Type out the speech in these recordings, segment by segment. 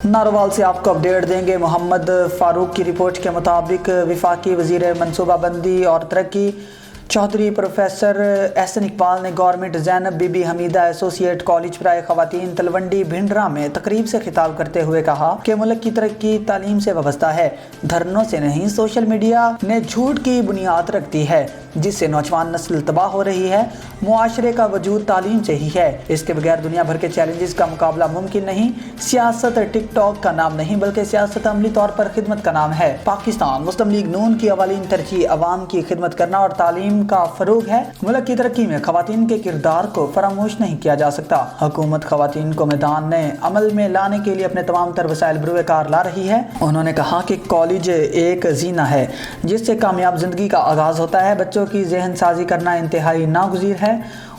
नारोवाल से आपको अपडेट देंगे। मोहम्मद फारूक की रिपोर्ट के मुताबिक वफाकी वज़ीर मनसूबा बंदी और तरक्की चौधरी प्रोफेसर एहसन इकबाल ने गवर्नमेंट ज़ैनब बीबी हमीदा एसोसिएट कॉलेज बराए ख़वातीन तलवंडी भिंडरा में तकरीब से खिताब करते हुए कहा कि मुल्क की तरक्की तालीम से वाबस्ता है, धरनों से नहीं। सोशल मीडिया ने झूठ की बुनियाद रख दी है जिससे नौजवान नस्ल तबाह हो रही है। मुआशरे का वजूद तालीम से ही है, इसके बगैर दुनिया भर के चैलेंजेस का मुकाबला मुमकिन नहीं। सियासत टिक टॉक का नाम नहीं बल्कि सियासत अमली तौर पर खिदमत का नाम है। पाकिस्तान मुस्लिम लीग नून की अवालीन तरजीह अवाम की खिदमत करना और तालीम का फरोग है। मुल्क की तरक्की में खवातीन के किरदार को फरामोश नहीं किया जा सकता। हुकूमत खवातीन को मैदान में अमल में लाने के लिए अपने तमाम तर वसाइल बरूए कार ला रही है। उन्होंने कहा कि कॉलेज एक जीना है जिससे कामयाब जिंदगी का आगाज होता है। बच्चों की जहन साजी करना इंतहाई नागुज़ीर है।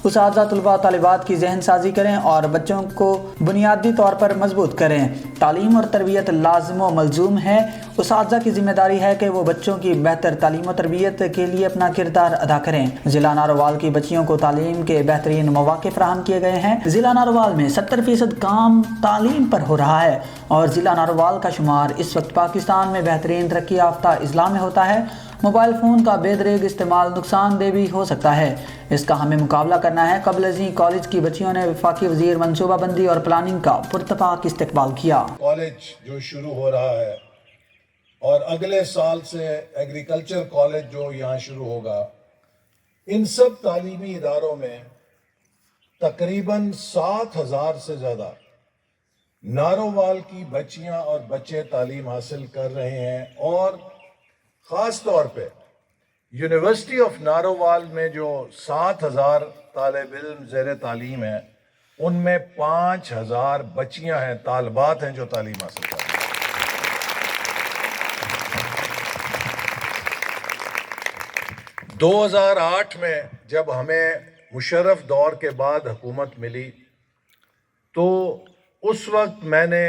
उस्ताज़ा तलबा तालिबात की जहन साजी करें और बच्चों को बुनियादी तौर पर मजबूत करें। तालीम और तरबियत लाजिम व मलजूम है। उस्ताज़ा की जिम्मेदारी है कि वो बच्चों की बेहतर तालीम और तरबियत के लिए अपना किरदार अदा करें। ज़िला नारोवाल की बच्चियों को तालीम के बेहतरीन मौक़े फराहम किए गए हैं। ज़िला नारोवाल में 70% काम तालीम पर हो रहा है और ज़िला नारोवाल का शुमार इस वक्त पाकिस्तान में बेहतरीन तरक्की याफ्ता अजला में होता है। मोबाइल फ़ोन का बेदरेग इस्तेमाल नुकसानदेह भी हो सकता है, इसका हमें मुकाबला करना है। कबल अज़ीं कॉलेज की बच्चियों ने वफाकी वज़ीर मनसूबा बंदी और प्लानिंग का पुरतपाक इस्तकबाल किया। कॉलेज जो शुरू हो रहा है और अगले साल से एग्रीकल्चर कॉलेज जो यहाँ शुरू होगा, इन सब तालीमी इदारों में तकरीबन 7,000 से ज़्यादा नारोवाल की बच्चियाँ और बच्चे तालीम हासिल कर रहे हैं। और ख़ास तौर पे यूनिवर्सिटी ऑफ नारोवाल में जो 7,000 तालिब इल्म ज़ेर तालीम है, उनमें 5,000 बच्चियां हैं, तालबात हैं जो तालीम हासिल कर रही हैं। 2008 में जब हमें मुशर्रफ दौर के बाद हुकूमत मिली तो उस वक्त मैंने